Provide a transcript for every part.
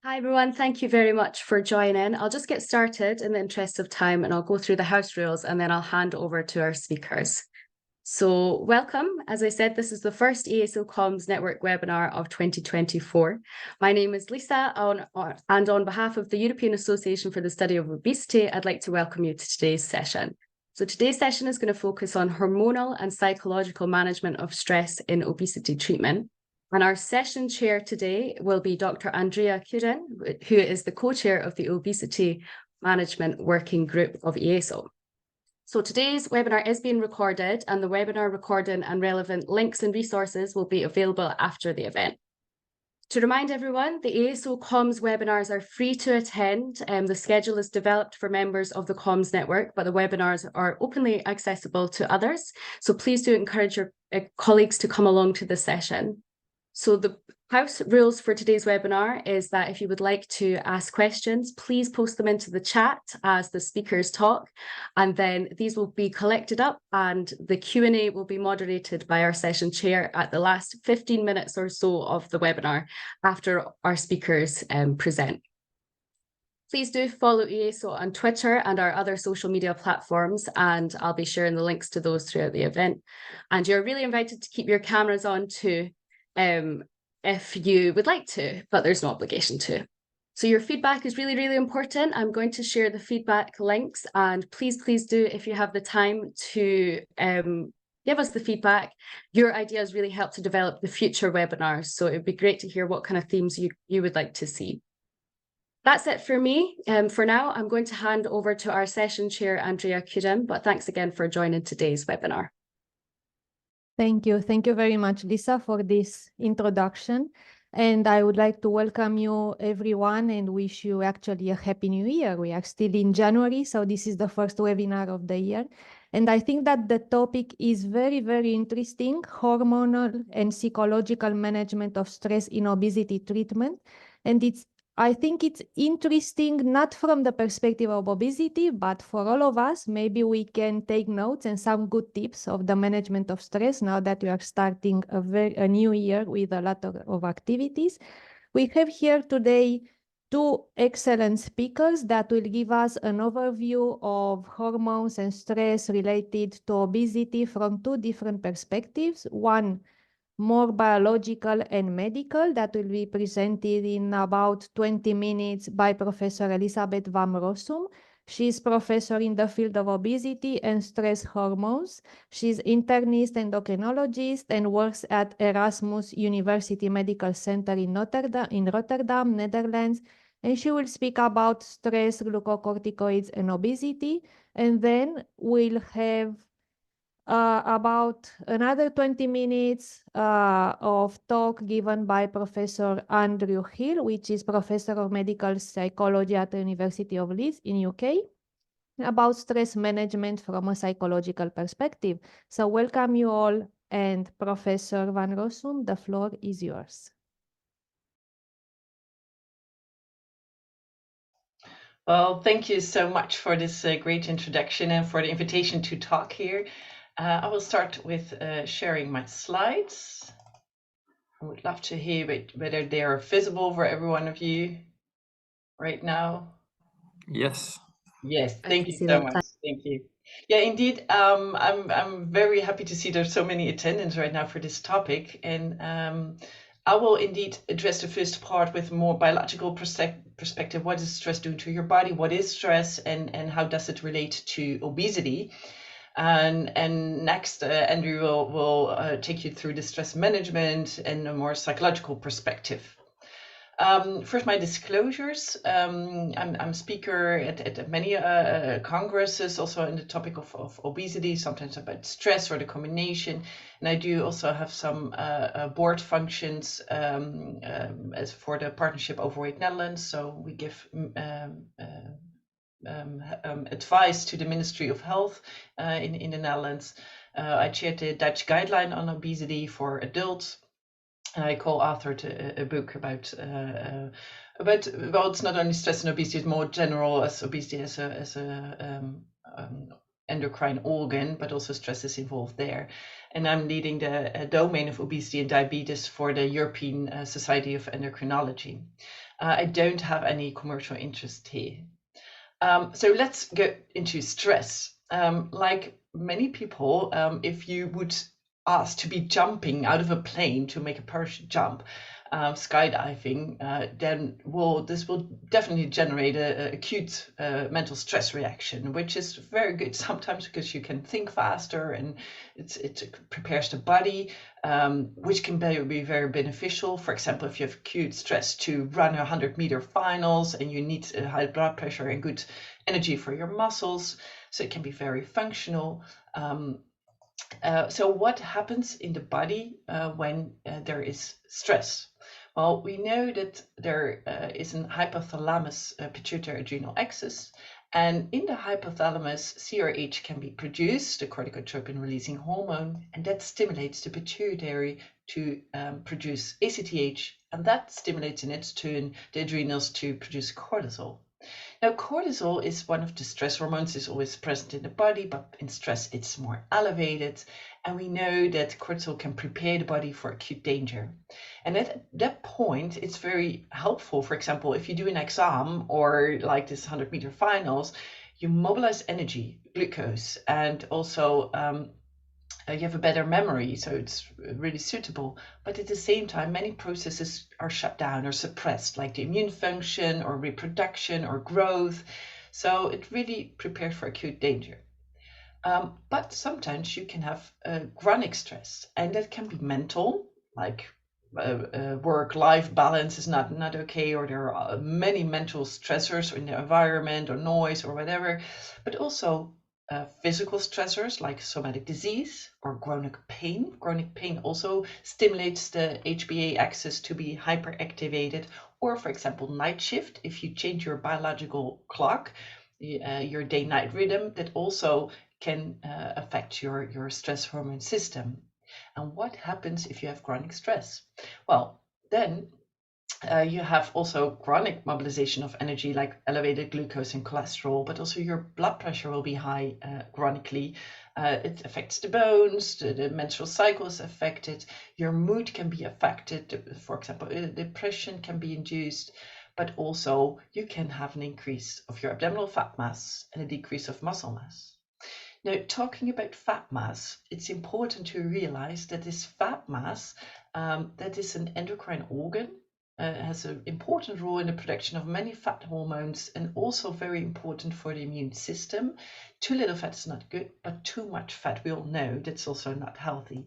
Hi, everyone. Thank you very much for joining. I'll just get started in the interest of time and I'll go through the house rules and then I'll hand over to our speakers. So welcome. As I said, this is the first EASO Comms Network webinar of 2024. My name is Lisa, and on behalf of the European Association for the Study of Obesity, I'd like to welcome you to today's session. So today's session is going to focus on hormonal and psychological management of stress in obesity treatment. And our session chair today will be Dr. Andrea Kurin, who is the co-chair of the Obesity Management Working Group of EASO. So today's webinar is being recorded, and the webinar recording and relevant links and resources will be available after the event. To remind everyone, the EASO Comms webinars are free to attend. The schedule is developed for members of the Comms network, but the webinars are openly accessible to others. So please do encourage your colleagues to come along to the session. So the house rules for today's webinar is that if you would like to ask questions, please post them into the chat as the speakers talk, and then these will be collected up and the Q&A will be moderated by our session chair at the last 15 minutes or so of the webinar after our speakers present. Please do follow EASO on Twitter and our other social media platforms, and I'll be sharing the links to those throughout the event. And you're really invited to keep your cameras on too, if you would like to, but there's no obligation to. So your feedback is really, really important. I'm going to share the feedback links, and please do, if you have the time to give us the feedback. Your ideas really help to develop the future webinars, so it'd be great to hear what kind of themes you would like to see. That's it for me. For now, I'm going to hand over to our session chair, Andrea Kurin, but thanks again for joining today's webinar. Thank you. Thank you very much, Lisa, for this introduction. And I would like to welcome you, everyone, and wish you actually a Happy New Year. We are still in January, so this is the first webinar of the year. And I think that the topic is very, very interesting: hormonal and psychological management of stress in obesity treatment. And I think it's interesting, not from the perspective of obesity, but for all of us. Maybe we can take notes and some good tips of the management of stress now that we are starting a new year with a lot of activities. We have here today two excellent speakers that will give us an overview of hormones and stress related to obesity from two different perspectives. One more biological and medical, that will be presented in about 20 minutes by Professor Elisabeth van Rossum. She's professor in the field of obesity and stress hormones. She's internist endocrinologist and works at Erasmus University Medical Center in Rotterdam, Netherlands. And she will speak about stress, glucocorticoids, and obesity. And then we'll have about another 20 minutes of talk given by Professor Andrew Hill, which is Professor of Medical Psychology at the University of Leeds in UK, about stress management from a psychological perspective. So welcome you all, and Professor van Rossum, the floor is yours. Well, thank you so much for this great introduction and for the invitation to talk here. I will start with sharing my slides. I would love to hear whether they are visible for every one of you right now. Yes. Yes, thank you so much. Thank you. Yeah, indeed. I'm very happy to see there's so many attendants right now for this topic, and I will indeed address the first part with more biological perspective. What is stress doing to your body? What is stress, and how does it relate to obesity? And next, Andrew will take you through the stress management and a more psychological perspective. First, my disclosures. I'm speaker at many congresses, also in the topic of obesity, sometimes about stress or the combination. And I do also have some board functions as for the Partnership Overweight Netherlands. So we give advice to the Ministry of Health in the Netherlands. I chaired the Dutch guideline on obesity for adults. I co-authored a book about well, it's not only stress and obesity, it's more general as obesity as a endocrine organ, but also stress is involved there. And I'm leading the domain of obesity and diabetes for the European Society of Endocrinology. I don't have any commercial interest here. So let's go into stress. Like many people, if you would ask to be jumping out of a plane to make a parachute jump, skydiving, then this will definitely generate an acute mental stress reaction, which is very good sometimes because you can think faster and it prepares the body, which can be very beneficial. For example, if you have acute stress to run 100-meter finals and you need high blood pressure and good energy for your muscles, so it can be very functional. So what happens in the body when there is stress? Well, we know that there is an hypothalamus pituitary adrenal axis, and in the hypothalamus, CRH can be produced, the corticotropin releasing hormone, and that stimulates the pituitary to produce ACTH, and that stimulates in its turn the adrenals to produce cortisol. Now, cortisol is one of the stress hormones, is always present in the body, but in stress it's more elevated. And we know that cortisol can prepare the body for acute danger. And at that point, it's very helpful. For example, if you do an exam or like this 100-meter finals, you mobilize energy, glucose, and also you have a better memory, so it's really suitable. But at the same time, many processes are shut down or suppressed, like the immune function or reproduction or growth. So it really prepares for acute danger. But sometimes you can have chronic stress, and that can be mental, like work-life balance is not okay, or there are many mental stressors in the environment or noise or whatever, but also physical stressors like somatic disease or chronic pain. Chronic pain also stimulates the HPA axis to be hyperactivated, or for example, night shift. If you change your biological clock, your day-night rhythm, that also can affect your stress hormone system. And what happens if you have chronic stress? Well, then you have also chronic mobilization of energy, like elevated glucose and cholesterol, but also your blood pressure will be high chronically. It affects the bones, the menstrual cycle is affected, your mood can be affected. For example, depression can be induced, but also you can have an increase of your abdominal fat mass and a decrease of muscle mass. Now, talking about fat mass, it's important to realize that this fat mass, that is an endocrine organ, has an important role in the production of many fat hormones and also very important for the immune system. Too little fat is not good, but too much fat, we all know, that's also not healthy.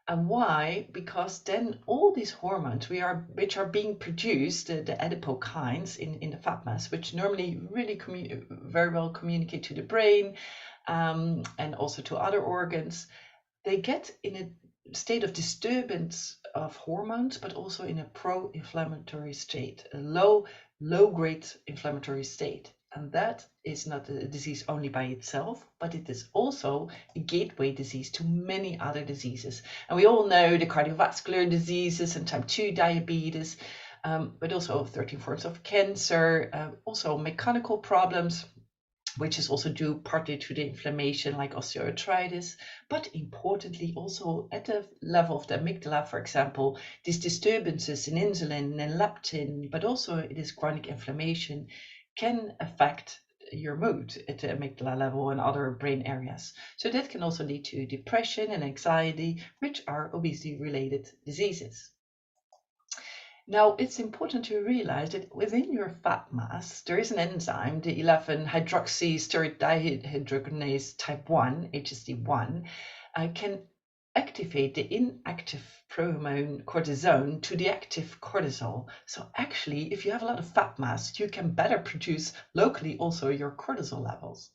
And why? Because then all these hormones which are being produced, the adipokines in the fat mass, which normally really very well communicate to the brain and also to other organs, they get in a state of disturbance of hormones, but also in a pro-inflammatory state, a low-grade inflammatory state. And that is not a disease only by itself, but it is also a gateway disease to many other diseases. And we all know the cardiovascular diseases and type 2 diabetes, but also 13 forms of cancer, also mechanical problems, which is also due partly to the inflammation like osteoarthritis, but importantly also at the level of the amygdala, for example, these disturbances in insulin and leptin, but also it is chronic inflammation, can affect your mood at the amygdala level and other brain areas. So that can also lead to depression and anxiety, which are obesity-related diseases. Now, it's important to realize that within your fat mass, there is an enzyme, the 11-hydroxysteroid dehydrogenase type 1, HSD1, can activate the inactive prohormone cortisone to the active cortisol. So actually, if you have a lot of fat mass, you can better produce locally also your cortisol levels.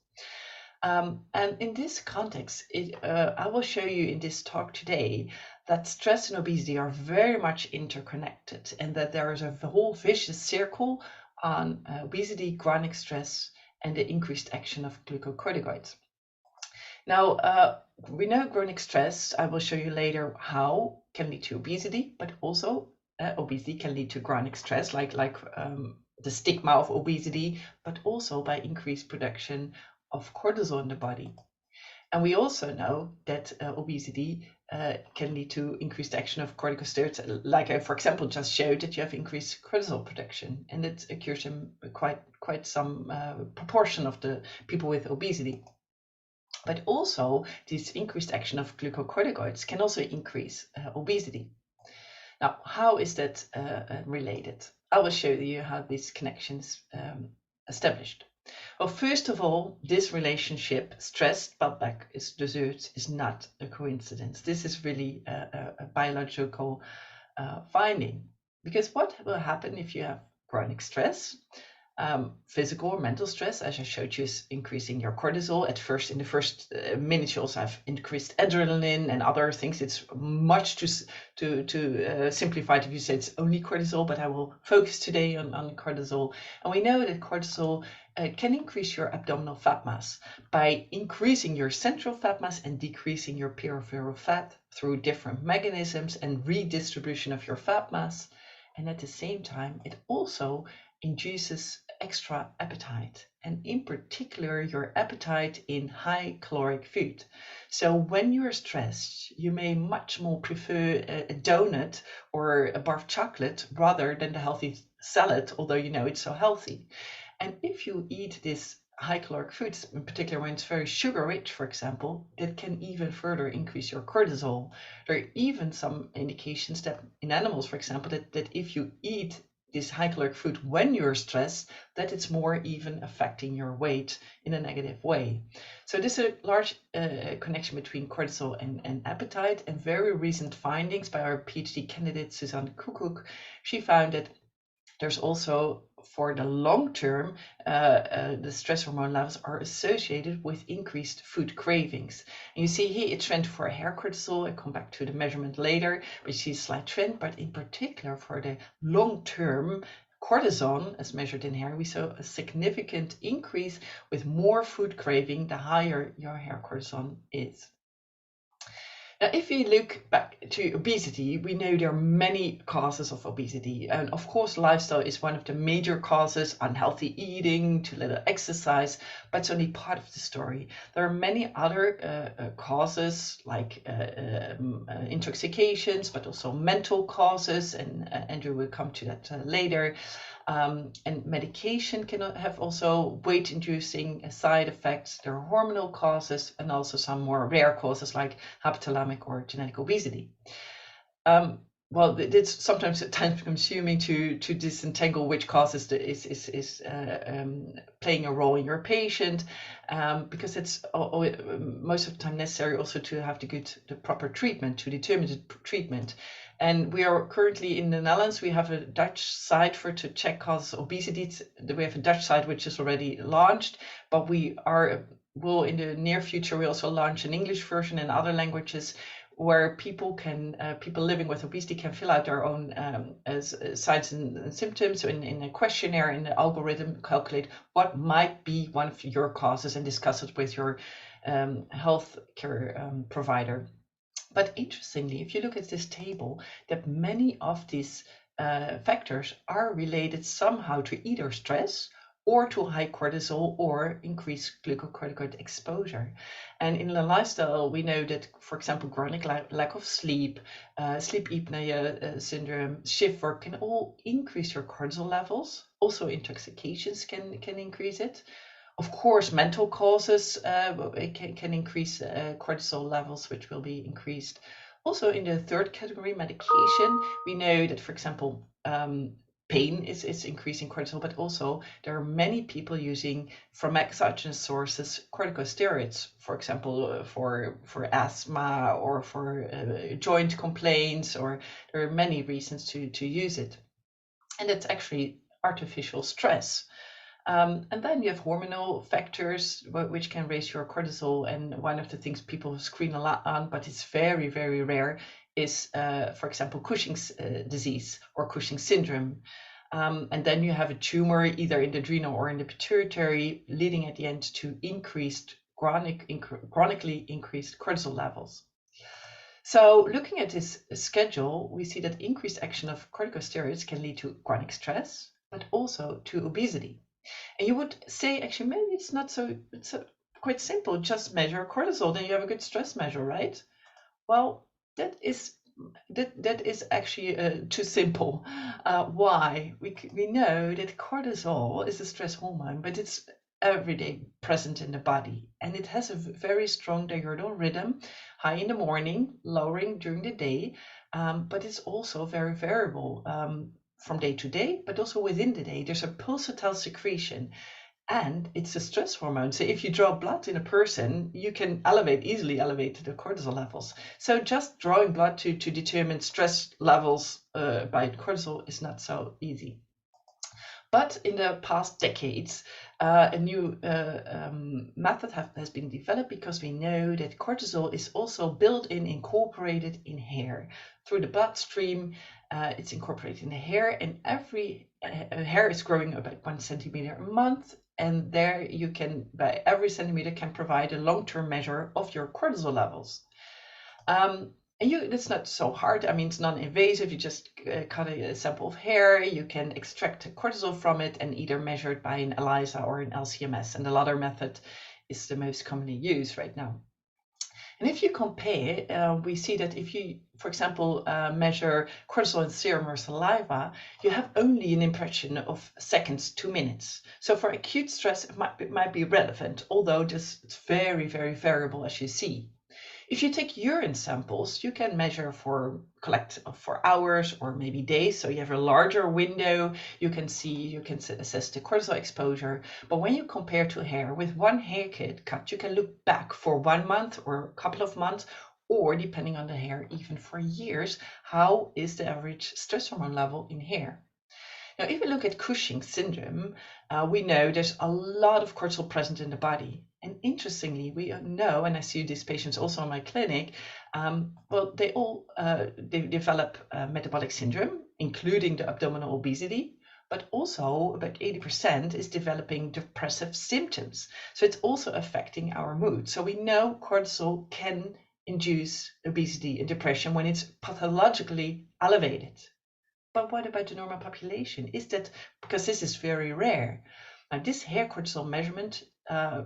And in this context, I will show you in this talk today that stress and obesity are very much interconnected, and that there is a whole vicious circle on obesity, chronic stress, and the increased action of glucocorticoids. Now, we know chronic stress, I will show you later how, can lead to obesity, but also obesity can lead to chronic stress, like the stigma of obesity, but also by increased production of cortisol in the body. And we also know that obesity can lead to increased action of corticosteroids, like I, for example, just showed that you have increased cortisol production, and it occurs in quite some proportion of the people with obesity. But also, this increased action of glucocorticoids can also increase obesity. Now, how is that related? I will show you how these connections established. Well, first of all, this relationship, stress, bad desserts, is not a coincidence. This is really a biological finding. Because what will happen if you have chronic stress? Physical or mental stress, as I showed you, is increasing your cortisol. At first, in the first minutes, you also have increased adrenaline and other things. It's much too simplified if you say it's only cortisol, but I will focus today on cortisol. And we know that cortisol can increase your abdominal fat mass by increasing your central fat mass and decreasing your peripheral fat through different mechanisms and redistribution of your fat mass. And at the same time, it also induces extra appetite, and in particular your appetite in high caloric food. So when you're stressed, you may much more prefer a donut or a bar of chocolate rather than the healthy salad, although you know it's so healthy. And if you eat this high caloric foods, in particular when it's very sugar rich, for example, that can even further increase your cortisol. There are even some indications that in animals, for example, that if you eat this high caloric food when you're stressed, that it's more even affecting your weight in a negative way. So there's a large connection between cortisol and appetite, and very recent findings by our PhD candidate Suzanne Koekoek. She found that there's also, for the long term, the stress hormone levels are associated with increased food cravings. And you see here a trend for hair cortisol. I come back to the measurement later, but you see a slight trend. But in particular, for the long term cortisol, as measured in hair, we saw a significant increase with more food craving the higher your hair cortisol is. Now, if we look back to obesity, we know there are many causes of obesity. And of course, lifestyle is one of the major causes, unhealthy eating, too little exercise, but it's only part of the story. There are many other causes like intoxications, but also mental causes, and Andrew will come to that later. And medication can have also weight-inducing side effects. There are hormonal causes and also some more rare causes like hypothalamic or genetic obesity. Well, it's sometimes time-consuming to disentangle which causes is playing a role in your patient, because it's most of the time necessary also to have the proper treatment, to determine the treatment. And we are currently in the Netherlands. We have a Dutch site to check causes of obesity. We have a Dutch site which is already launched, but will in the near future we also launch an English version in other languages, where people living with obesity can fill out their own signs and symptoms in a questionnaire, in the algorithm, calculate what might be one of your causes and discuss it with your health care provider. But interestingly, if you look at this table, that many of these factors are related somehow to either stress or to high cortisol or increased glucocorticoid exposure. And in the lifestyle, we know that, for example, chronic lack of sleep, sleep apnea syndrome, shift work can all increase your cortisol levels. Also, intoxications can increase it. Of course, mental causes can increase cortisol levels, which will be increased. Also, in the third category, medication, we know that, for example, pain is increasing cortisol, but also there are many people using from exogenous sources corticosteroids, for example, for asthma or for joint complaints, or there are many reasons to use it. And it's actually artificial stress. And then you have hormonal factors which can raise your cortisol. And one of the things people screen a lot on, but it's very, very rare, is, for example, Cushing's disease or Cushing's syndrome. And then you have a tumor either in the adrenal or in the pituitary, leading at the end to chronically increased cortisol levels. So looking at this schedule, we see that increased action of corticosteroids can lead to chronic stress, but also to obesity. And you would say, actually, maybe it's not so quite simple, just measure cortisol, then you have a good stress measure, right? Well, that is actually too simple. Why? We know that cortisol is a stress hormone, but it's every day present in the body, and it has a very strong diurnal rhythm, high in the morning, lowering during the day, but it's also very variable from day to day, but also within the day. There's a pulsatile secretion, and it's a stress hormone. So if you draw blood in a person, you can easily elevate the cortisol levels. So just drawing blood to determine stress levels by cortisol is not so easy. But in the past decades, a new method has been developed, because we know that cortisol is also incorporated in hair. Through the bloodstream, it's incorporated in the hair, and every hair is growing about 1 centimeter a month. And there you can, by every centimeter, can provide a long-term measure of your cortisol levels. And it's not so hard. I mean, it's non-invasive. You just cut a sample of hair. You can extract cortisol from it and either measure it by an ELISA or an LCMS. And the latter method is the most commonly used right now. And if you compare, we see that if you, for example, measure cortisol in serum or saliva, you have only an impression of seconds, 2 minutes. So for acute stress, it might be relevant, although it's very, very variable, as you see. If you take urine samples, you can collect for hours or maybe days, so you have a larger window. You can assess the cortisol exposure. But when you compare to hair, with one haircut, you can look back for 1 month or a couple of months, or depending on the hair, even for years, how is the average stress hormone level in hair. Now, if we look at Cushing's syndrome, we know there's a lot of cortisol present in the body. And interestingly, we know, and I see these patients also in my clinic, they all they develop metabolic syndrome, including the abdominal obesity, but also about 80% is developing depressive symptoms. So it's also affecting our mood. So we know cortisol can induce obesity and depression when it's pathologically elevated. But what about the normal population? Is that, because this is very rare? Now, this hair cortisol measurement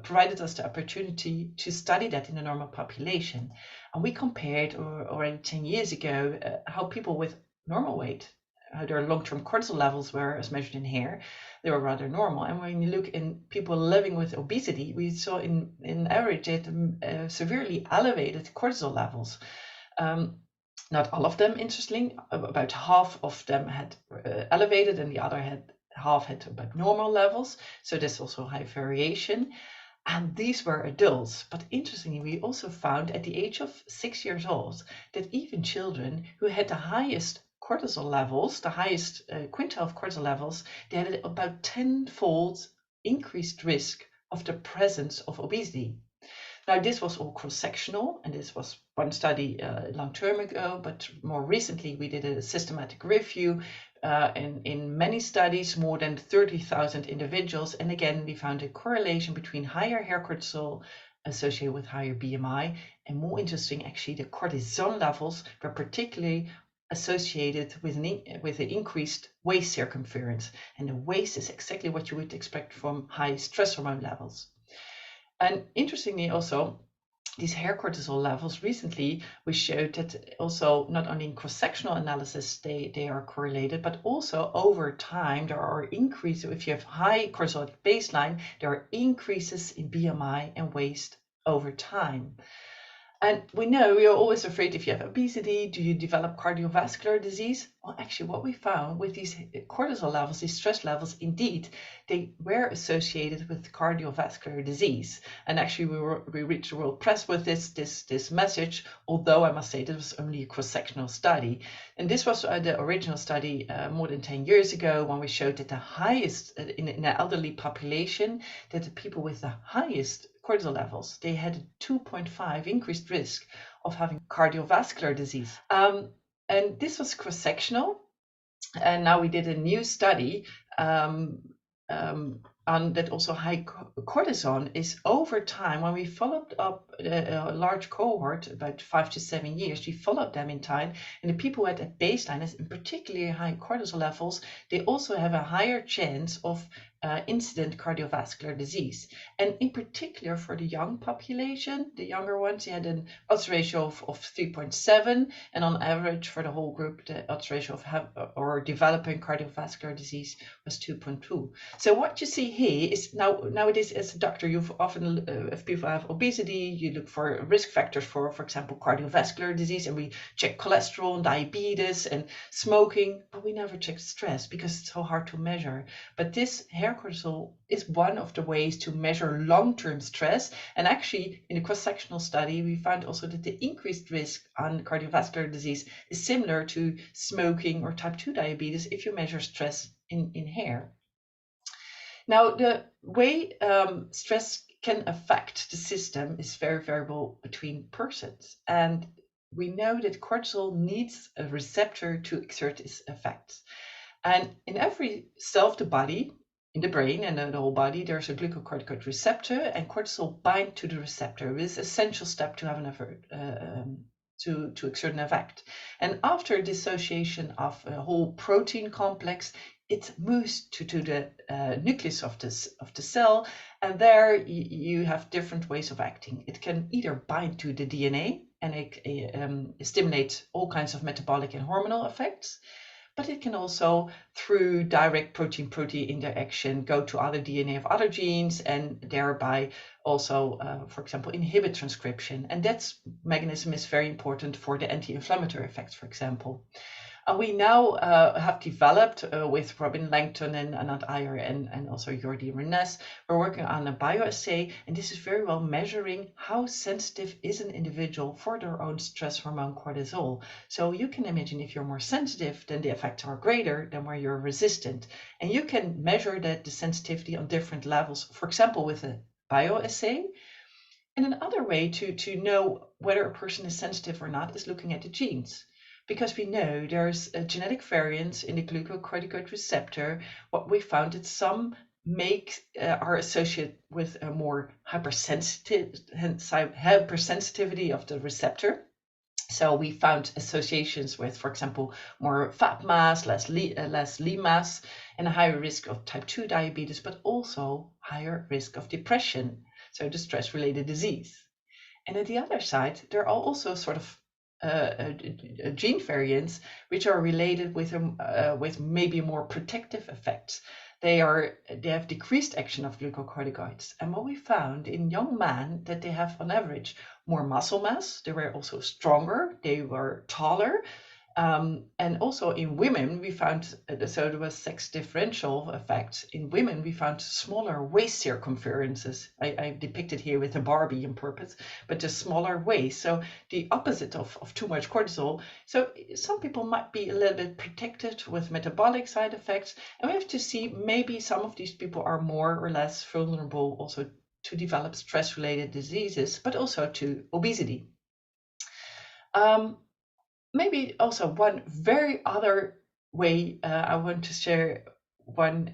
provided us the opportunity to study that in the normal population. And we compared already 10 years ago how people with normal weight, how their long-term cortisol levels were as measured in hair. They were rather normal. And when you look in people living with obesity, we saw in average severely elevated cortisol levels. Not all of them, interestingly, about half of them had elevated, and the other half had about normal levels. So there's also high variation. And these were adults. But interestingly, we also found at the age of 6 years old that even children who had the highest cortisol levels, the highest quintile of cortisol levels, they had about 10-fold increased risk of the presence of obesity. Now, this was all cross-sectional, and this was one study a long term ago, but more recently we did a systematic review in many studies, more than 30,000 individuals, and again we found a correlation between higher hair cortisol associated with higher BMI, and more interesting, actually, the cortisol levels were particularly associated with an increased waist circumference, and the waist is exactly what you would expect from high stress hormone levels. And interestingly also, these hair cortisol levels, recently we showed that also not only in cross-sectional analysis they are correlated, but also over time there are increases. If you have high cortisol at baseline, there are increases in BMI and waist over time. And we know we are always afraid, if you have obesity, do you develop cardiovascular disease? Well, actually, what we found with these cortisol levels, these stress levels, indeed, they were associated with cardiovascular disease. And actually, we reached the world press with this message, although I must say this was only a cross-sectional study. And this was the original study more than 10 years ago, when we showed that the highest, in an elderly population, that the people with the highest cortisol levels, they had a 2.5 increased risk of having cardiovascular disease. And this was cross-sectional. And now we did a new study on that also high cortisol is over time. When we followed up a large cohort, about 5 to 7 years, we followed them in time, and the people who had at baseline, in particularly high cortisol levels, they also have a higher chance of incident cardiovascular disease. And in particular for the young population, the younger ones, they had an odds ratio of 3.7, and on average for the whole group, the odds ratio of developing cardiovascular disease was 2.2. So what you see here is nowadays as a doctor, you've often, if people have obesity, you look for risk factors for example, cardiovascular disease, and we check cholesterol and diabetes and smoking, but we never check stress because it's so hard to measure. But this hair cortisol is one of the ways to measure long-term stress. And actually, in a cross-sectional study, we found also that the increased risk on cardiovascular disease is similar to smoking or type 2 diabetes if you measure stress in hair. Now, the way stress can affect the system is very variable between persons. And we know that cortisol needs a receptor to exert its effects. And in every cell of the body, in the brain and the whole body, there's a glucocorticoid receptor, and cortisol bind to the receptor. It is an essential step to have an effort, to exert an effect. And after dissociation of a whole protein complex, it moves to the nucleus of the cell, and there you have different ways of acting. It can either bind to the DNA and it stimulates all kinds of metabolic and hormonal effects, but it can also, through direct protein-protein interaction, go to other DNA of other genes and thereby also, for example, inhibit transcription. And that mechanism is very important for the anti-inflammatory effects, for example. And we now have developed with Robin Langton and Anand Iyer and also Jordi Renes, we're working on a bioassay, and this is very well measuring how sensitive is an individual for their own stress hormone cortisol. So you can imagine if you're more sensitive, then the effects are greater than where you're resistant. And you can measure the sensitivity on different levels, for example, with a bioassay. And another way to know whether a person is sensitive or not is looking at the genes. Because we know there's a genetic variance in the glucocorticoid receptor. What we found that some are associated with a more hypersensitivity of the receptor. So we found associations with, for example, more fat mass, less lean mass, and a higher risk of type 2 diabetes, but also higher risk of depression, so the stress-related disease. And at the other side, there are also sort of gene variants which are related with maybe more protective effects. They have decreased action of glucocorticoids, and what we found in young men that they have on average more muscle mass. They were also stronger. They were taller. And also in women, we found, so there was sex differential effects. In women, we found smaller waist circumferences. I depicted here with a Barbie on purpose, but just smaller waist. So the opposite of too much cortisol. So some people might be a little bit protected with metabolic side effects. And we have to see maybe some of these people are more or less vulnerable also to develop stress-related diseases, but also to obesity. Maybe also one very other way I want to share one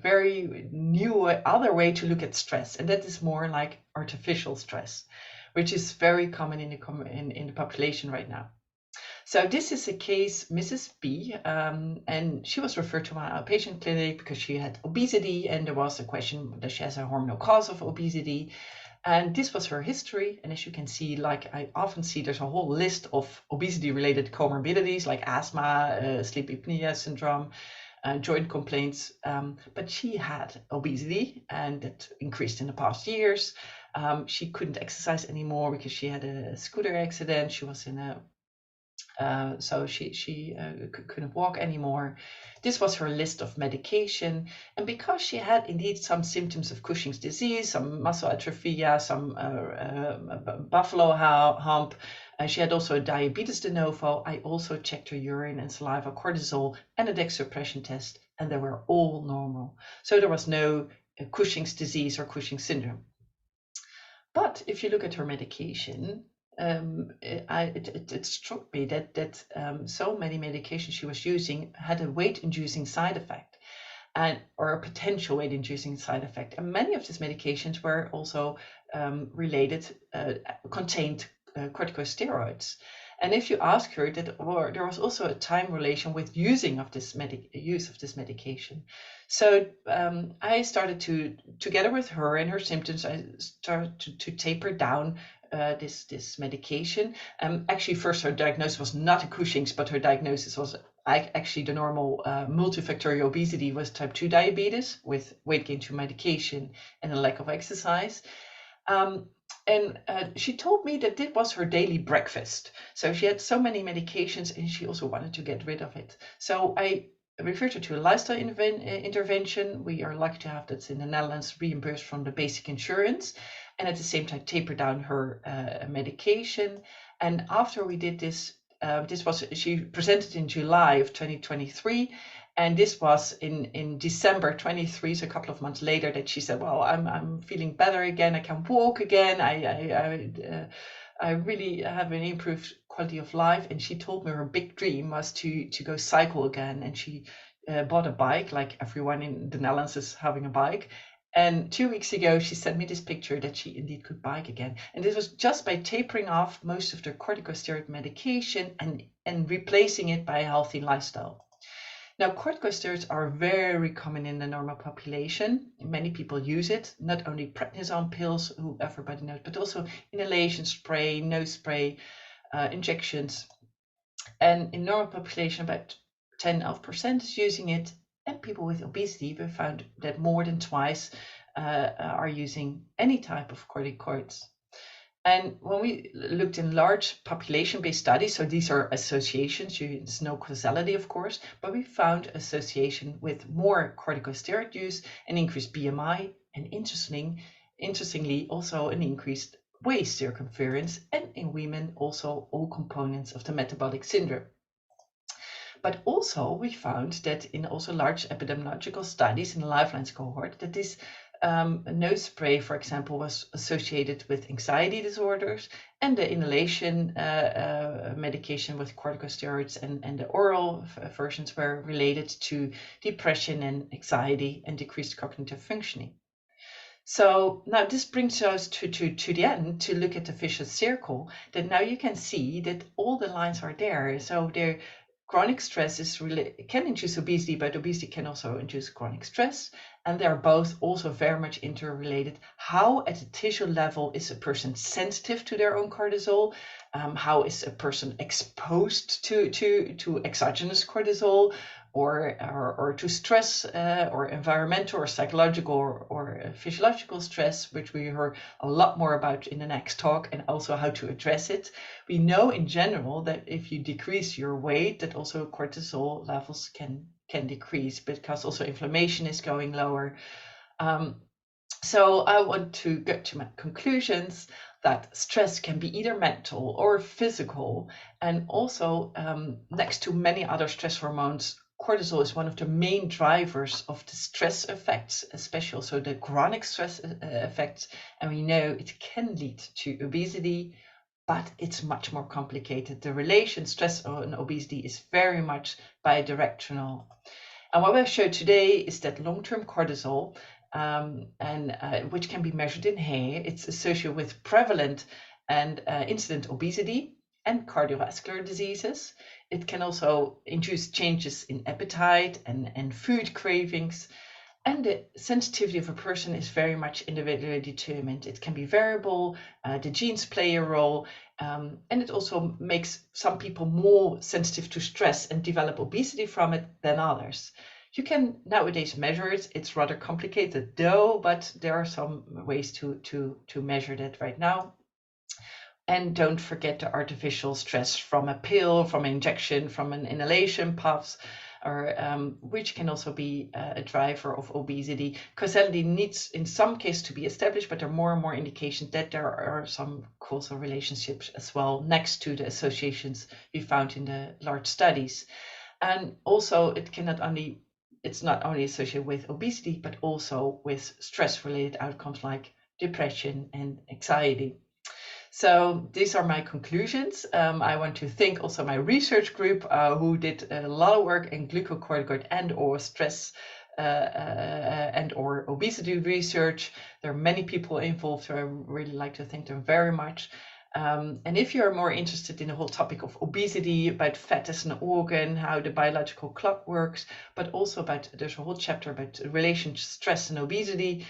very new other way to look at stress, and that is more like artificial stress, which is very common in the population right now. So this is a case, Mrs. B, and she was referred to my outpatient clinic because she had obesity, and there was a question that she has a hormonal cause of obesity. And this was her history. And as you can see, like I often see, there's a whole list of obesity-related comorbidities like asthma, sleep apnea syndrome, joint complaints. But she had obesity, and it increased in the past years. She couldn't exercise anymore because she had a scooter accident. She was in a so she couldn't walk anymore. This was her list of medication, and because she had indeed some symptoms of Cushing's disease, some muscle atrophy, some buffalo hump, she had also diabetes de novo. I also checked her urine and saliva cortisol and a DEX suppression test, and they were all normal. So there was no Cushing's disease or Cushing's syndrome. But if you look at her medication, it struck me that so many medications she was using had a weight-inducing side effect, or a potential weight-inducing side effect. And many of these medications were also contained corticosteroids. And if you ask her, there was also a time relation with use of this medication. So I started to, together with her and her symptoms, I started to taper down this medication. Actually, first her diagnosis was not a Cushing's, but her diagnosis was actually the normal multifactorial obesity, was type 2 diabetes with weight gain through medication and a lack of exercise. And she told me that this was her daily breakfast. So she had so many medications and she also wanted to get rid of it. So I referred her to a lifestyle intervention. We are lucky to have that in the Netherlands, reimbursed from the basic insurance, and at the same time taper down her medication. And after we did this, she presented in July of 2023. And this was in December 23, so a couple of months later, that she said, well, I'm feeling better again. I can walk again. I really have an improved quality of life. And she told me her big dream was to go cycle again. And she bought a bike, like everyone in the Netherlands is having a bike. And 2 weeks ago, she sent me this picture that she indeed could bike again. And this was just by tapering off most of the corticosteroid medication and replacing it by a healthy lifestyle. Now, corticosteroids are very common in the normal population. Many people use it, not only prednisone pills, who everybody knows, but also inhalation spray, nose spray, injections. And in normal population, about 10% is using it. And people with obesity, we found that more than twice are using any type of corticoids. And when we looked in large population-based studies, so these are associations, there's no causality, of course, but we found association with more corticosteroid use, an increased BMI, and interestingly, also an increased waist circumference, and in women, also all components of the metabolic syndrome. But also we found that in also large epidemiological studies in the Lifelines cohort, that this nose spray, for example, was associated with anxiety disorders, and the inhalation medication with corticosteroids and the oral versions were related to depression and anxiety and decreased cognitive functioning. So now this brings us to the end, to look at the vicious circle, that now you can see that all the lines are there. So there, chronic stress can induce obesity, but obesity can also induce chronic stress. And they're both also very much interrelated. How at a tissue level is a person sensitive to their own cortisol? How is a person exposed to exogenous cortisol or to stress or environmental or psychological or physiological stress, which we heard a lot more about in the next talk, and also how to address it. We know in general that if you decrease your weight, that also cortisol levels can decrease, because also inflammation is going lower. So I want to get to my conclusions that stress can be either mental or physical, and also next to many other stress hormones, cortisol is one of the main drivers of the stress effects, especially also the chronic stress effects, and we know it can lead to obesity, but it's much more complicated. The relation stress and obesity is very much bidirectional. And what we'll show today is that long-term cortisol, which can be measured in hair, it's associated with prevalent and incident obesity and cardiovascular diseases. It can also induce changes in appetite and food cravings. And the sensitivity of a person is very much individually determined. It can be variable, the genes play a role, and it also makes some people more sensitive to stress and develop obesity from it than others. You can nowadays measure it. It's rather complicated though, but there are some ways to measure that right now. And don't forget the artificial stress from a pill, from an injection, from an inhalation puffs, or which can also be a driver of obesity. Causality needs in some cases to be established, but there are more and more indications that there are some causal relationships as well next to the associations we found in the large studies. And also it's not only associated with obesity, but also with stress-related outcomes like depression and anxiety. So these are my conclusions. I want to thank also my research group who did a lot of work in glucocorticoid and or stress and or obesity research. There are many people involved, so I really like to thank them very much. And if you're more interested in the whole topic of obesity, about fat as an organ, how the biological clock works, but also about, there's a whole chapter about relation to stress and obesity,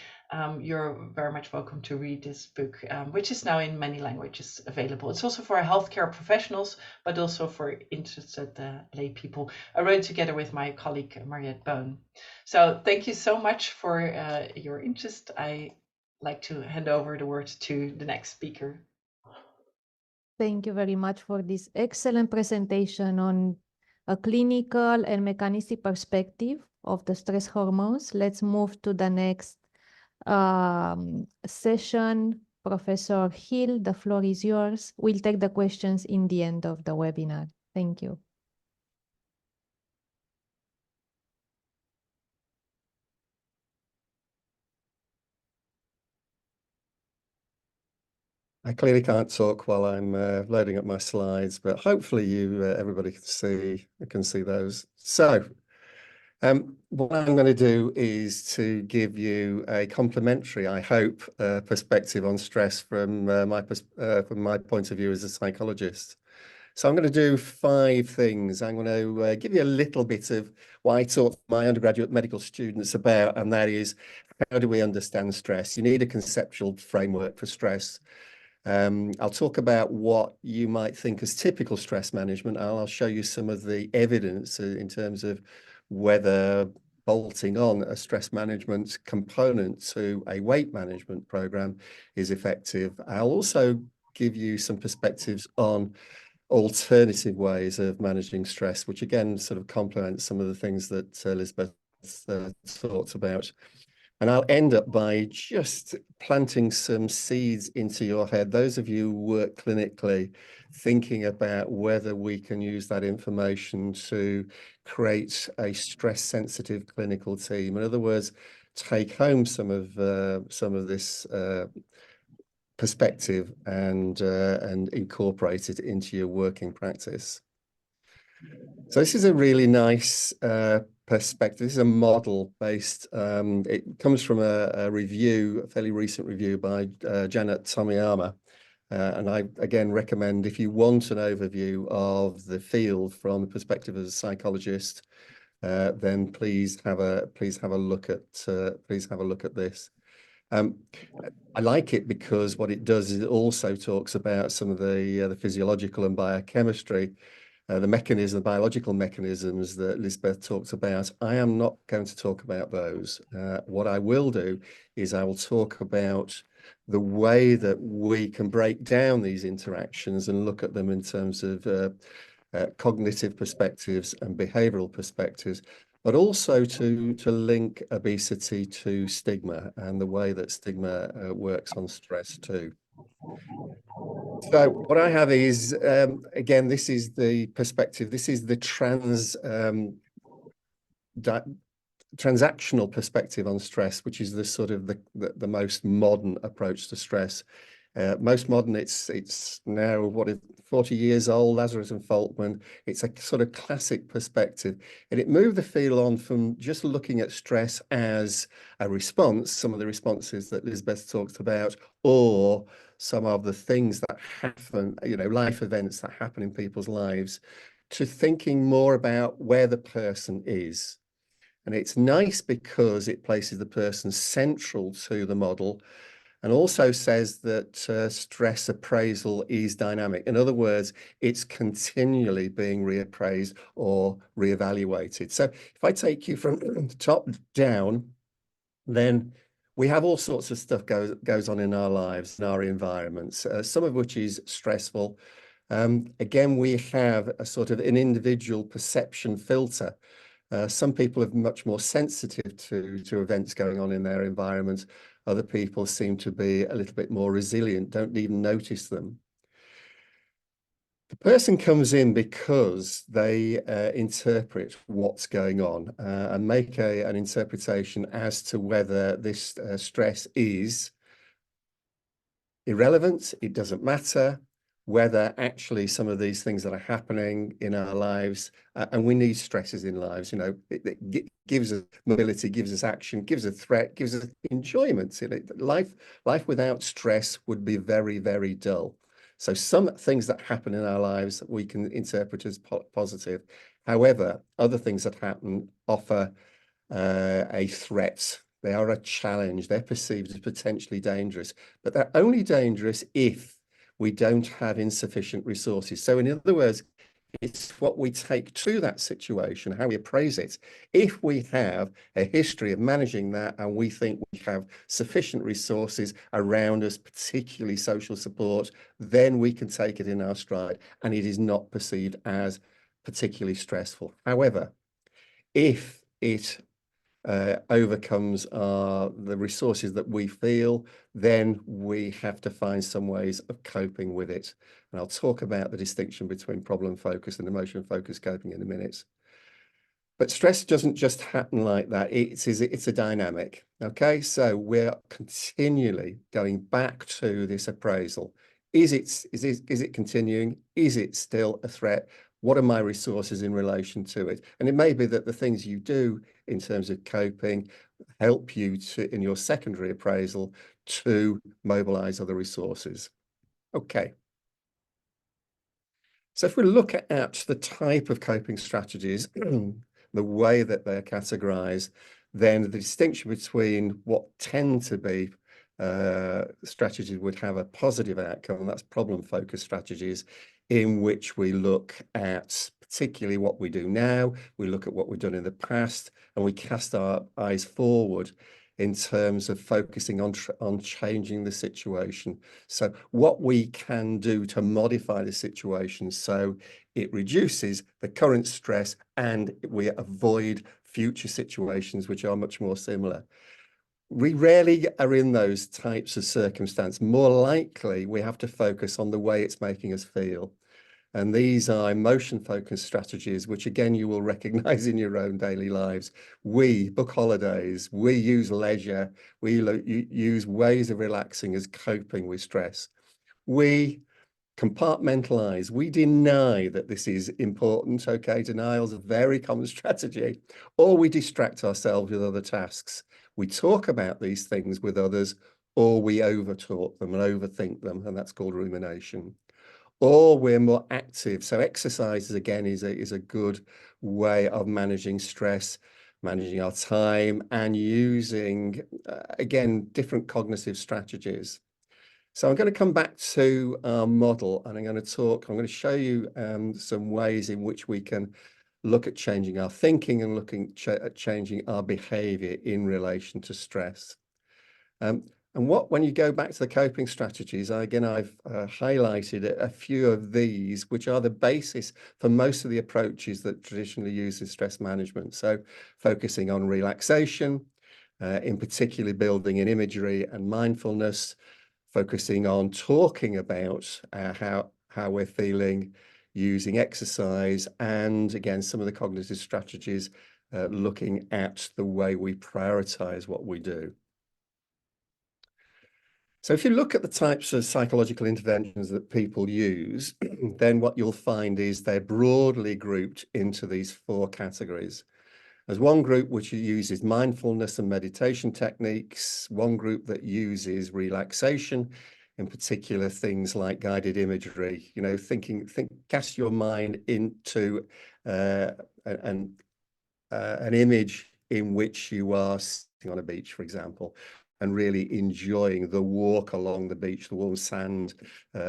you're very much welcome to read this book, which is now in many languages available. It's also for healthcare professionals, but also for interested lay people. I wrote together with my colleague, Mariette Boon. So thank you so much for your interest. I like to hand over the word to the next speaker. Thank you very much for this excellent presentation on a clinical and mechanistic perspective of the stress hormones. Let's move to the next session. Professor Hill, the floor is yours. We'll take the questions in the end of the webinar. Thank you. I clearly can't talk while I'm loading up my slides, but hopefully you, everybody can see those. So what I'm going to do is to give you a complimentary, I hope, perspective on stress from my point of view as a psychologist. So I'm going to do 5 things. I'm going to give you a little bit of what I taught my undergraduate medical students about, and that is, how do we understand stress? You need a conceptual framework for stress. I'll talk about what you might think as typical stress management. I'll show you some of the evidence in terms of whether bolting on a stress management component to a weight management program is effective. I'll also give you some perspectives on alternative ways of managing stress, which again sort of complements some of the things that Elizabeth talked about. And I'll end up by just planting some seeds into your head. Those of you who work clinically, thinking about whether we can use that information to create a stress-sensitive clinical team. In other words, take home some of this perspective and incorporate it into your working practice. So this is a really nice perspective. This is a model based, it comes from a fairly recent review by Janet Tomiyama. And I, again, recommend, if you want an overview of the field from the perspective of a psychologist, then please have a look at this. I like it because what it does is it also talks about some of the physiological and biochemistry, the biological mechanisms that Lisbeth talked about. I am not going to talk about those. What I will do is I will talk about the way that we can break down these interactions and look at them in terms of cognitive perspectives and behavioral perspectives, but also to link obesity to stigma and the way that stigma works on stress too. So what I have is, again, this is the perspective. This is the transactional perspective on stress, which is the sort of the most modern approach to stress. Most modern, it's now 40 years old, Lazarus and Folkman. It's a sort of classic perspective, and it moved the field on from just looking at stress as a response, some of the responses that Lisbeth talked about, or some of the things that happen, life events that happen in people's lives, to thinking more about where the person is. And it's nice because it places the person central to the model, and also says that stress appraisal is dynamic. In other words, it's continually being reappraised or reevaluated. So if I take you from the top down, then we have all sorts of stuff goes on in our lives, in our environments, some of which is stressful. Again, we have a sort of an individual perception filter. Some people are much more sensitive to events going on in their environment. Other people seem to be a little bit more resilient, don't even notice them. The person comes in because they interpret what's going on and make an interpretation as to whether this stress is irrelevant, it doesn't matter, whether actually some of these things that are happening in our lives, and we need stresses in lives, it gives us mobility, gives us action, gives us threat, gives us enjoyment. Life without stress would be very, very dull. So some things that happen in our lives we can interpret as positive. However, other things that happen offer a threat. They are a challenge. They're perceived as potentially dangerous, but they're only dangerous if we don't have insufficient resources. So in other words, it's what we take to that situation, how we appraise it. If we have a history of managing that and we think we have sufficient resources around us, particularly social support, then we can take it in our stride and it is not perceived as particularly stressful. However, if it overcomes the resources that we feel, then we have to find some ways of coping with it. And I'll talk about the distinction between problem-focused and emotion-focused coping in a minute. But stress doesn't just happen like that. It's a dynamic. Okay, so we're continually going back to this appraisal. Is it continuing? Is it still a threat? What are my resources in relation to it? And it may be that the things you do in terms of coping help you to, in your secondary appraisal, to mobilize other resources. Okay. So if we look at the type of coping strategies, the way that they're categorized, then the distinction between what tend to be strategies would have a positive outcome, and that's problem-focused strategies, in which we look at particularly what we do now, we look at what we've done in the past, and we cast our eyes forward in terms of focusing on changing the situation. So what we can do to modify the situation so it reduces the current stress and we avoid future situations which are much more similar. We rarely are in those types of circumstances. More likely, we have to focus on the way it's making us feel. And these are emotion-focused strategies, which again, you will recognize in your own daily lives. We book holidays, we use leisure, we use ways of relaxing as coping with stress. We compartmentalize, we deny that this is important. Okay, denial is a very common strategy, or we distract ourselves with other tasks. We talk about these things with others, or we overtalk them and overthink them, and that's called rumination. Or we're more active. So exercise, again, is a good way of managing stress, managing our time, and using, again, different cognitive strategies. So I'm going to come back to our model, and I'm going to show you some ways in which we can look at changing our thinking and looking at changing our behavior in relation to stress. And when you go back to the coping strategies, I've highlighted a few of these, which are the basis for most of the approaches that traditionally use in stress management. So focusing on relaxation, in particular building in imagery and mindfulness, focusing on talking about how we're feeling, using exercise, and again, some of the cognitive strategies, looking at the way we prioritize what we do. So if you look at the types of psychological interventions that people use, then what you'll find is they're broadly grouped into these 4 categories. There's one group which uses mindfulness and meditation techniques, one group that uses relaxation, in particular things like guided imagery, you know, cast your mind into an image in which you are sitting on a beach, for example, and really enjoying the walk along the beach, the warm sand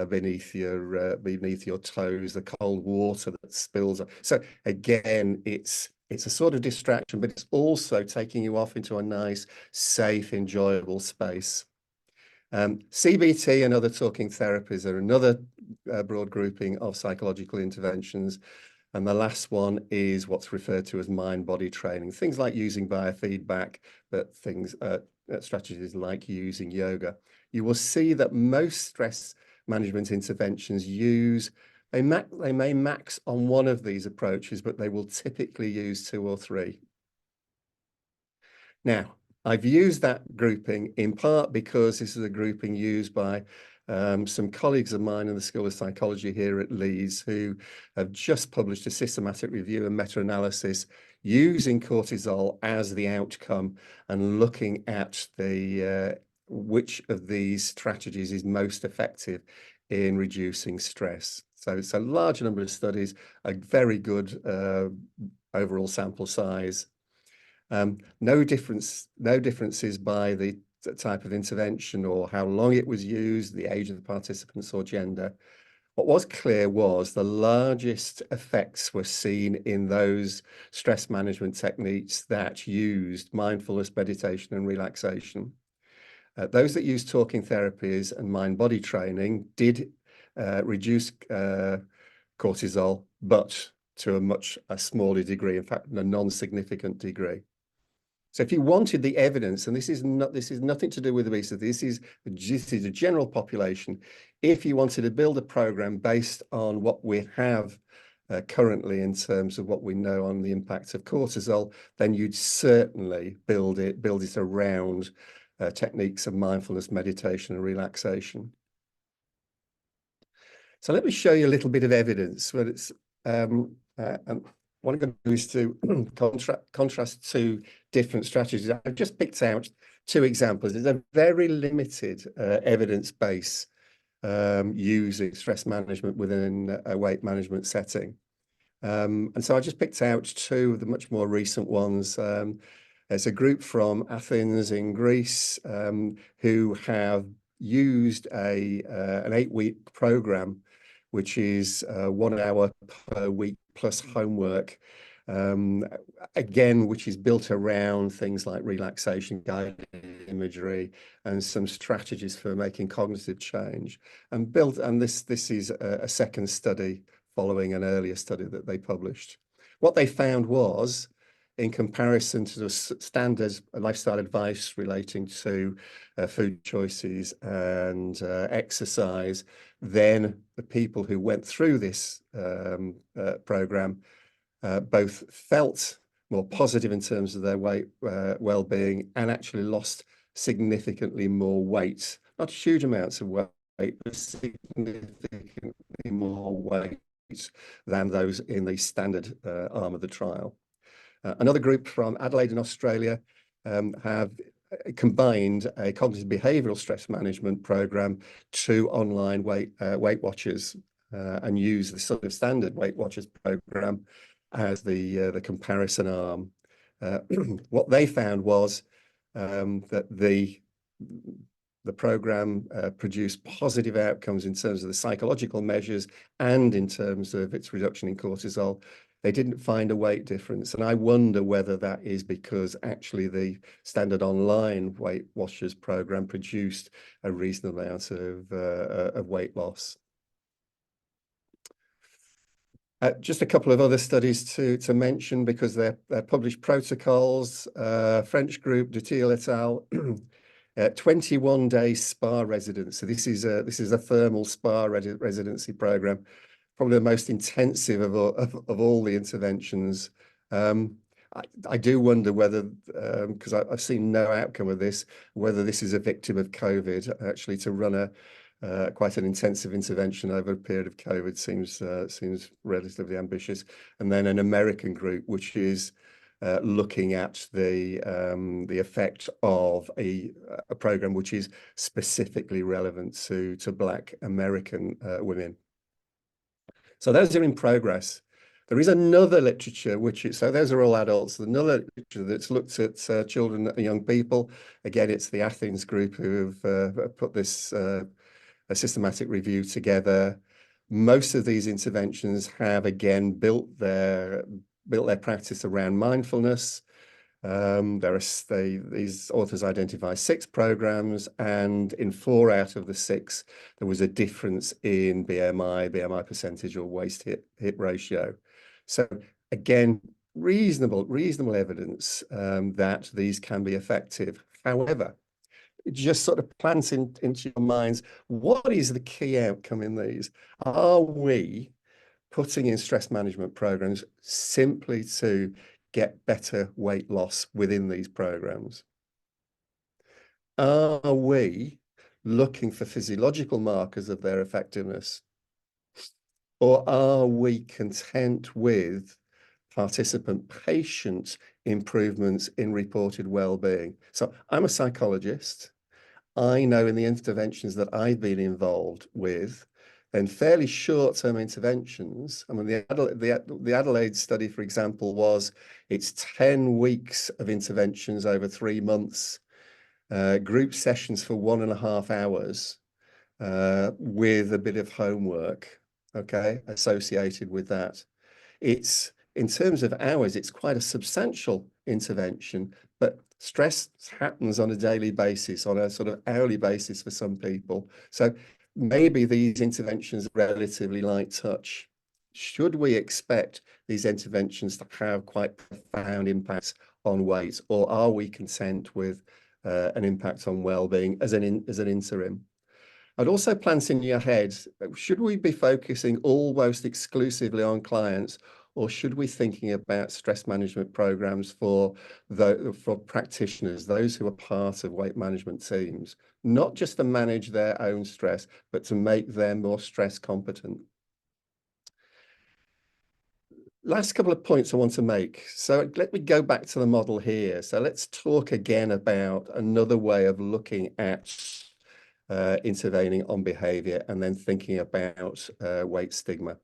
beneath your toes, the cold water that spills. So again, it's a sort of distraction, but it's also taking you off into a nice, safe, enjoyable space. CBT and other talking therapies are another broad grouping of psychological interventions. And the last one is what's referred to as mind-body training, things like using biofeedback, but strategies like using yoga. You will see that most stress management interventions they may max on one of these approaches, but they will typically use 2 or 3. Now, I've used that grouping in part because this is a grouping used by some colleagues of mine in the School of Psychology here at Leeds who have just published a systematic review and meta-analysis using cortisol as the outcome and looking at which of these strategies is most effective in reducing stress. So it's a large number of studies, a very good overall sample size. No differences by the type of intervention or how long it was used, the age of the participants or gender. What was clear was the largest effects were seen in those stress management techniques that used mindfulness, meditation, and relaxation. Those that used talking therapies and mind-body training did reduce cortisol, but to a smaller degree, in fact, a non-significant degree. So if you wanted the evidence, and this is nothing to do with obesity, this is a general population. If you wanted to build a program based on what we have currently in terms of what we know on the impact of cortisol, then you'd certainly build it around techniques of mindfulness, meditation, and relaxation. So let me show you a little bit of evidence. But it's what I'm going to do is to contrast two different strategies. I've just picked out two examples. There's a very limited evidence base using stress management within a weight management setting. And so I just picked out two of the much more recent ones. There's a group from Athens in Greece who have used an 8-week program, which is 1 hour per week plus homework, again, which is built around things like relaxation, guided imagery, and some strategies for making cognitive change. And this is a second study following an earlier study that they published. What they found was, in comparison to the standard lifestyle advice relating to food choices and exercise, then the people who went through this program both felt more positive in terms of their weight well-being and actually lost significantly more weight. Not huge amounts of weight, but significantly more weight than those in the standard arm of the trial. Another group from Adelaide in Australia have combined a cognitive behavioural stress management program to online Weight Watchers and use the sort of standard Weight Watchers program as the comparison arm. What they found was that the program produced positive outcomes in terms of the psychological measures and in terms of its reduction in cortisol. They didn't find a weight difference. And I wonder whether that is because actually the standard online Weight Watchers program produced a reasonable amount of weight loss. Just a couple of other studies to mention because they're published protocols. French group, Dutil et al. 21-day spa residency. This is a thermal spa residency program, probably the most intensive of all the interventions. I do wonder whether, because I've seen no outcome of this, whether this is a victim of COVID. Actually, to run quite an intensive intervention over a period of COVID seems relatively ambitious. And then an American group, which is looking at the effect of a program which is specifically relevant to Black American women. So those are in progress. There is another literature, so those are all adults. Another literature that's looked at children and young people. Again, it's the Athens group who have put this a systematic review together. Most of these interventions have again built their practice around mindfulness. These authors identify 6 programs, and in 4 out of the 6, there was a difference in BMI percentage or waist-hip ratio. So again, reasonable evidence that these can be effective. However, it just sort of plants into your minds, what is the key outcome in these? Are we putting in stress management programs simply to get better weight loss within these programs? Are we looking for physiological markers of their effectiveness? Or are we content with participant patient improvements in reported well-being? So I'm a psychologist. I know in the interventions that I've been involved with And fairly short-term interventions. I mean, the Adelaide study, for example, it's 10 weeks of interventions over 3 months, group sessions for 1.5 hours, with a bit of homework, okay, associated with that. In terms of hours, it's quite a substantial intervention, but stress happens on a daily basis, on a sort of hourly basis for some people. So maybe these interventions are relatively light touch. Should we expect these interventions to have quite profound impacts on weight, or are we content with an impact on well-being as an interim? I'd also plant in your head, should we be focusing almost exclusively on clients, or should we be thinking about stress management programs for practitioners, those who are part of weight management teams, not just to manage their own stress, but to make them more stress competent? Last couple of points I want to make. So let me go back to the model here. So let's talk again about another way of looking at intervening on behavior and then thinking about weight stigma.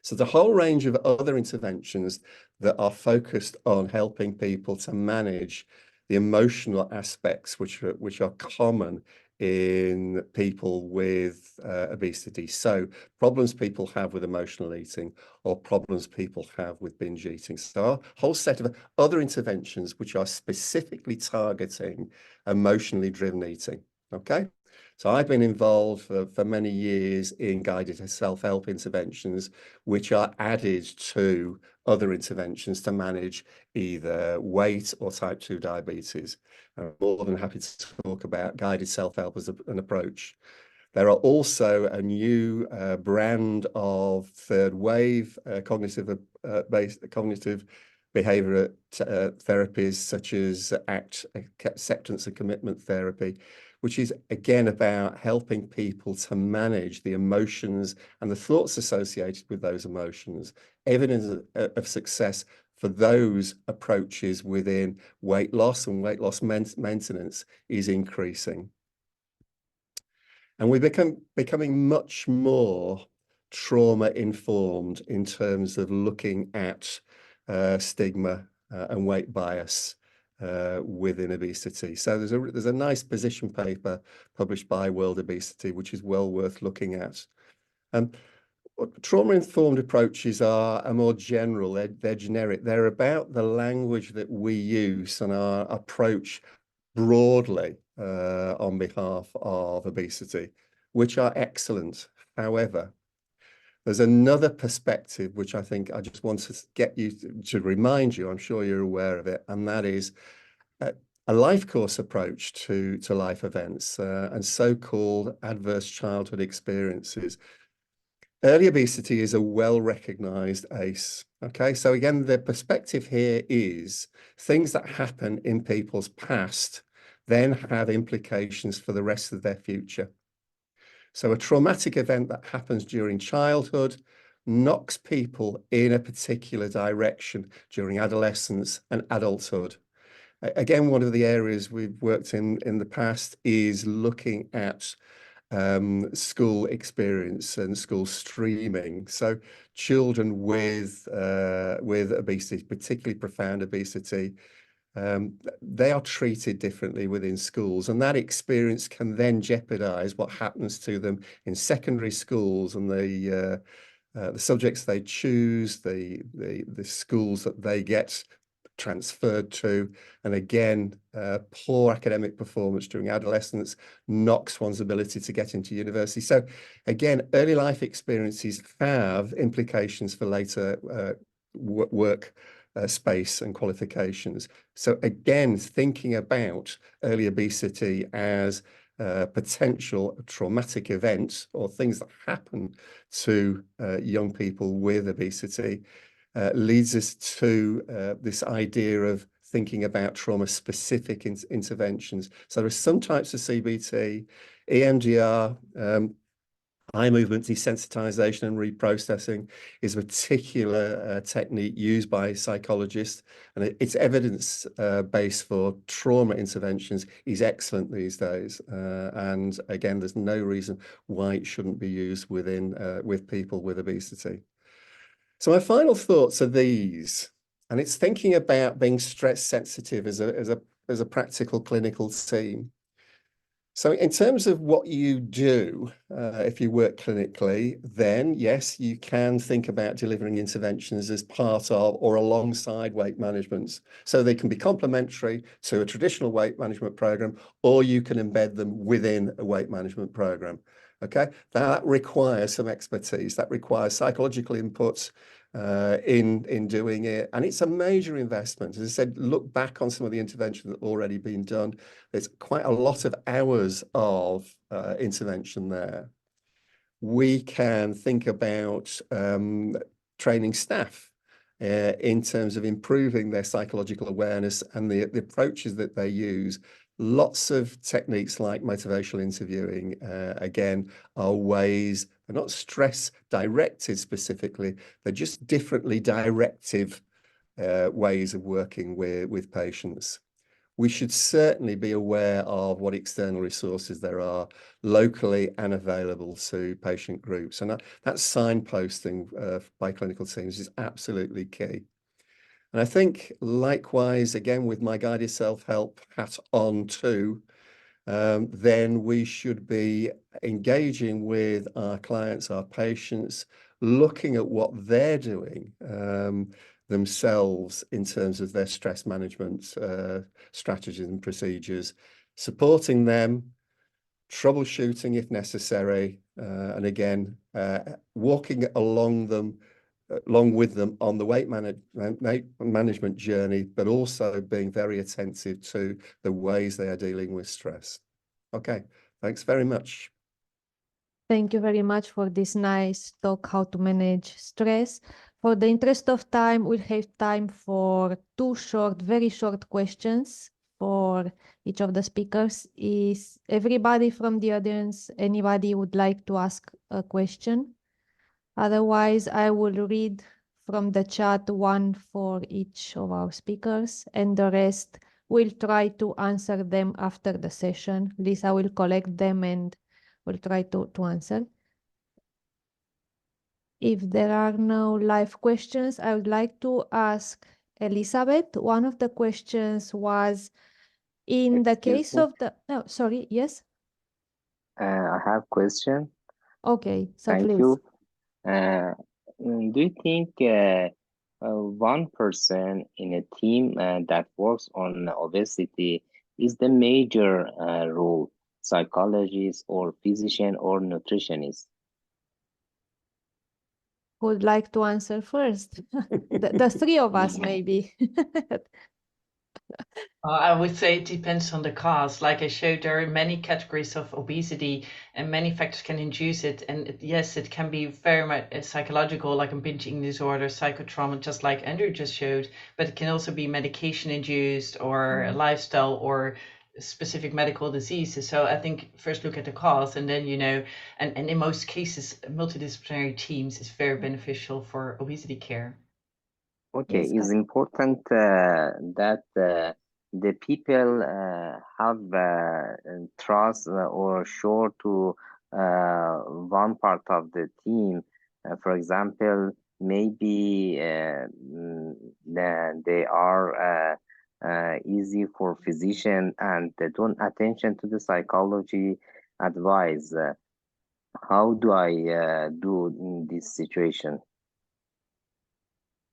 So the whole range of other interventions that are focused on helping people to manage the emotional aspects which are common in people with obesity. So problems people have with emotional eating, or problems people have with binge eating. So a whole set of other interventions which are specifically targeting emotionally driven eating. Okay, so I've been involved for many years in guided self-help interventions, which are added to other interventions to manage either weight or type 2 diabetes. I'm more than happy to talk about guided self-help as an approach. There are also a new brand of third wave cognitive behavior therapies, such as ACT, acceptance and commitment therapy, which is again about helping people to manage the emotions and the thoughts associated with those emotions. Evidence of success for those approaches within weight loss and weight loss maintenance is increasing. And we're becoming much more trauma informed in terms of looking at stigma and weight bias within obesity. So there's a nice position paper published by World Obesity, which is well worth looking at. Trauma-informed approaches are more general, they're generic. They're about the language that we use and our approach broadly on behalf of obesity, which are excellent. However, there's another perspective which I think I just want to get you to remind you, I'm sure you're aware of it, and that is a life course approach to life events and so-called adverse childhood experiences. Early obesity is a well-recognized ACE. Okay, so again, the perspective here is things that happen in people's past then have implications for the rest of their future. So a traumatic event that happens during childhood knocks people in a particular direction during adolescence and adulthood. Again, one of the areas we've worked in the past is looking at school experience and school streaming. So children with obesity, particularly profound obesity, they are treated differently within schools, and that experience can then jeopardize what happens to them in secondary schools and the subjects they choose, the schools that they get transferred to, and again, poor academic performance during adolescence knocks one's ability to get into university. So again, early life experiences have implications for later work space and qualifications. So again, thinking about early obesity as potential traumatic events or things that happen to young people with obesity leads us to this idea of thinking about trauma-specific interventions. So there are some types of CBT, EMDR, eye movement desensitization and reprocessing is a particular technique used by psychologists, and its evidence base for trauma interventions is excellent these days. And again, there's no reason why it shouldn't be used with people with obesity. So my final thoughts are these, and it's thinking about being stress sensitive as a practical clinical team. So in terms of what you do, if you work clinically, then yes, you can think about delivering interventions as part of or alongside weight management. So they can be complementary to a traditional weight management program, or you can embed them within a weight management program. Okay, that requires some expertise. That requires psychological inputs in doing it, and it's a major investment. As I said, look back on some of the interventions that have already been done. There's quite a lot of hours of intervention there. We can think about training staff in terms of improving their psychological awareness and the approaches that they use. Lots of techniques like motivational interviewing, again, are ways, they're not stress directed specifically, they're just differently directive ways of working with patients. We should certainly be aware of what external resources there are locally and available to patient groups. And that signposting by clinical teams is absolutely key. And I think likewise, again, with my guided self-help hat on too, then we should be engaging with our clients, our patients, looking at what they're doing themselves in terms of their stress management strategies and procedures, supporting them, troubleshooting if necessary, and again, walking along with them on the weight management journey, but also being very attentive to the ways they are dealing with stress. Okay, thanks very much. Thank you very much for this nice talk, how to manage stress. For the interest of time, we'll have time for two short, very short questions for each of the speakers. Is everybody from the audience, anybody would like to ask a question? Otherwise, I will read from the chat one for each of our speakers, and the rest we'll try to answer them after the session. Lisa will collect them and we'll try to answer. If there are no live questions, I would like to ask Elizabeth. One of the questions was, in the case of the... Oh, sorry, yes? I have a question. Okay, so Thank please. you. Do you think one person in a team that works on obesity is the major role, psychologist or physician or nutritionist? Who would like to answer first? the three of us, maybe. I would say it depends on the cause. Like I showed, there are many categories of obesity and many factors can induce it. And yes, it can be very much psychological, like a binge eating disorder, psychotrauma, just like Andrew just showed, but it can also be medication induced or lifestyle or specific medical diseases. So I think first look at the cause, and then, and in most cases, multidisciplinary teams is very beneficial for obesity care. Okay, Yes, it's important that the people have trust or sure to one part of the team. For example, maybe they are easy for physician and they don't attention to the psychology advice. How do I do in this situation?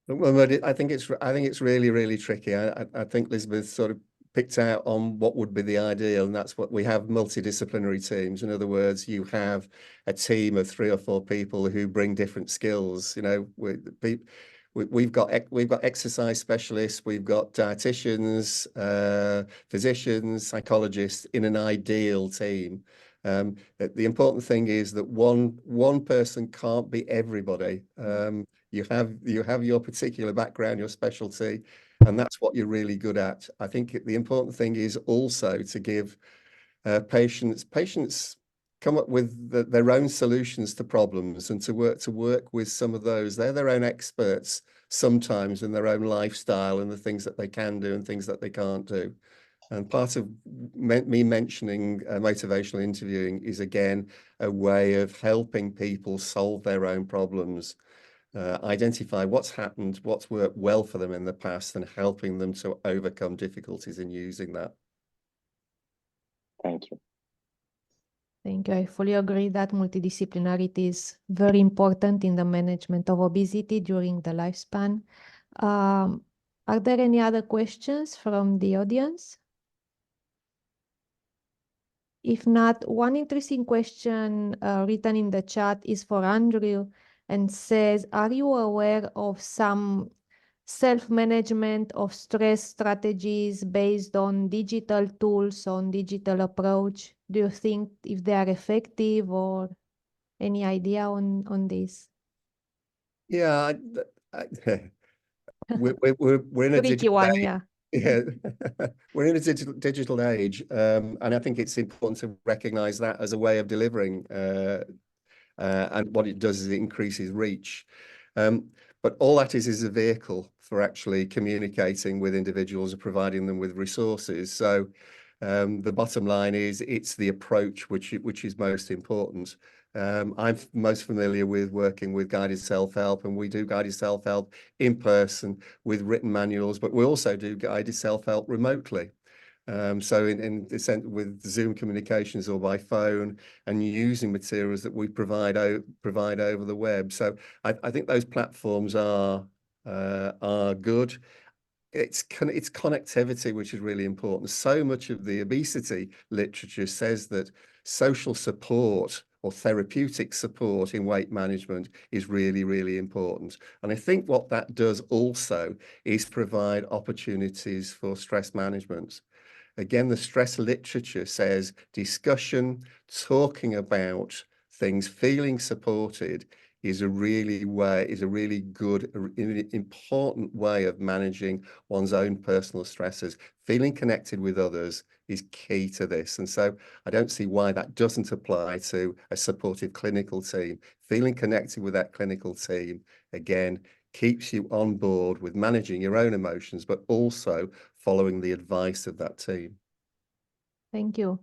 Well, I think it's really, really tricky. I think Elizabeth sort of picked out on what would be the ideal, and that's what we have: multidisciplinary teams. In other words, you have a team of 3 or 4 people who bring different skills. We've got exercise specialists, we've got dietitians, physicians, psychologists in an ideal team. The important thing is that one person can't be everybody. You have your particular background, your specialty, and that's what you're really good at. I think the important thing is also to give patients come up with their own solutions to problems and to work with some of those. They're their own experts sometimes in their own lifestyle and the things that they can do and things that they can't do. And part of me mentioning motivational interviewing is, again, a way of helping people solve their own problems, identify what's happened, what's worked well for them in the past, and helping them to overcome difficulties in using that. Thank you. Thank you. I fully agree that multidisciplinarity is very important in the management of obesity during the lifespan. Are there any other questions from the audience? If not, one interesting question written in the chat is for Andrew and says, are you aware of some self-management of stress strategies based on digital tools, on digital approach? Do you think if they are effective, or any idea on this? Yeah, we're in a Tricky digital one, age. yeah. Yeah, we're in a digital age, and I think it's important to recognize that as a way of delivering. And what it does is it increases reach. But all that is a vehicle for actually communicating with individuals and providing them with resources. So the bottom line is it's the approach which is most important. I'm most familiar with working with guided self-help, and we do guided self-help in person with written manuals, but we also do guided self-help remotely. So in the sense with Zoom communications or by phone, and using materials that we provide over the web. So I think those platforms are good. It's connectivity which is really important. So much of the obesity literature says that social support or therapeutic support in weight management is really, really important. And I think what that does also is provide opportunities for stress management. Again, the stress literature says discussion, talking about things, feeling supported is a really good, important way of managing one's own personal stresses. Feeling connected with others is key to this. And so I don't see why that doesn't apply to a supportive clinical team. Feeling connected with that clinical team, again, keeps you on board with managing your own emotions, but also following the advice of that team. Thank you.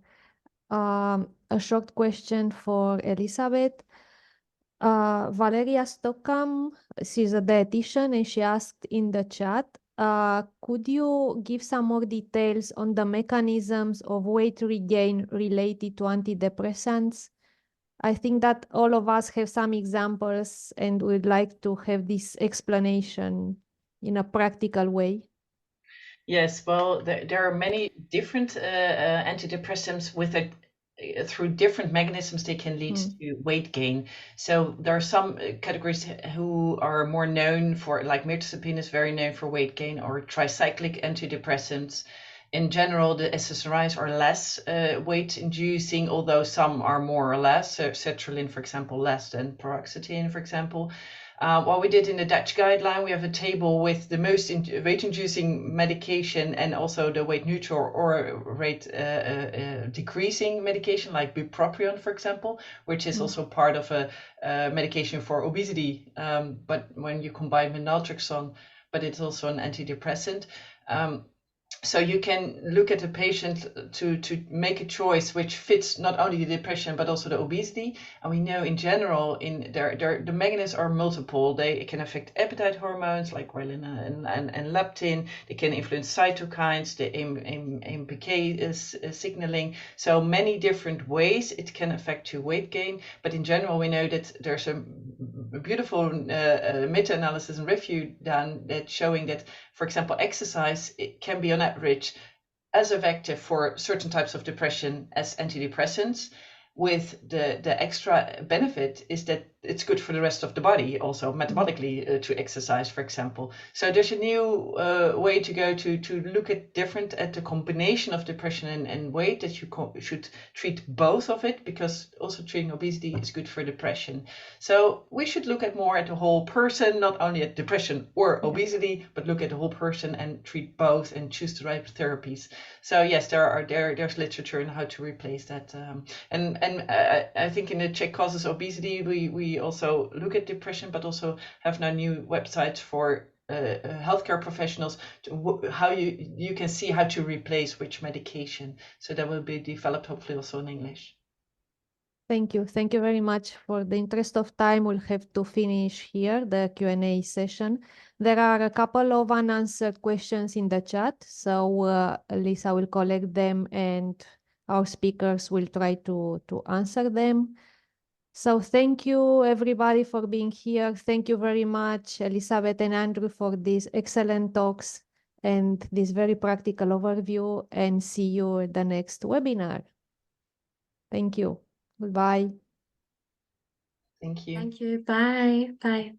A short question for Elizabeth. Valeria Stockham, she's a dietitian, and she asked in the chat, could you give some more details on the mechanisms of weight regain related to antidepressants? I think that all of us have some examples and would like to have this explanation in a practical way. Yes, well, there are many different antidepressants with through different mechanisms they can lead to weight gain. So there are some categories who are more known for, like mirtazapine is very known for weight gain, or tricyclic antidepressants. In general, the SSRIs are less weight inducing, although some are more or less. So sertraline, for example, less than paroxetine, for example. What we did in the Dutch guideline, we have a table with the most weight-inducing medication and also the weight neutral or weight decreasing medication, like bupropion, for example, which is also part of a medication for obesity. But when you combine with naltrexone, but it's also an antidepressant. So you can look at a patient to make a choice which fits not only the depression but also the obesity. And we know in general the mechanisms are multiple. They can affect appetite hormones like ghrelin and leptin. They can influence cytokines, the AMPK signaling. So many different ways it can affect your weight gain. But in general, we know that there's a beautiful meta-analysis and review done that's showing that, for example, exercise, it can be on average as effective for certain types of depression as antidepressants, with the extra benefit is that it's good for the rest of the body also metabolically to exercise, for example. So there's a new way to go to look at the combination of depression and weight, that you should treat both of it, because also treating obesity is good for depression. So we should look at more at the whole person, not only at depression or obesity, but look at the whole person and treat both and choose the right therapies. So yes, there's literature on how to replace that. And I think in the Check Causes Obesity, we also look at depression, but also have now new websites for healthcare professionals how you can see how to replace which medication. So that will be developed hopefully also in English. Thank you. Thank you very much. For the interest of time, we'll have to finish here the Q&A session. There are a couple of unanswered questions in the chat, so Lisa will collect them and our speakers will try to answer them. So thank you everybody for being here. Thank you very much, Elizabeth and Andrew, for these excellent talks and this very practical overview, and see you at the next webinar. Thank you. Goodbye. Thank you. Thank you. Bye. Bye.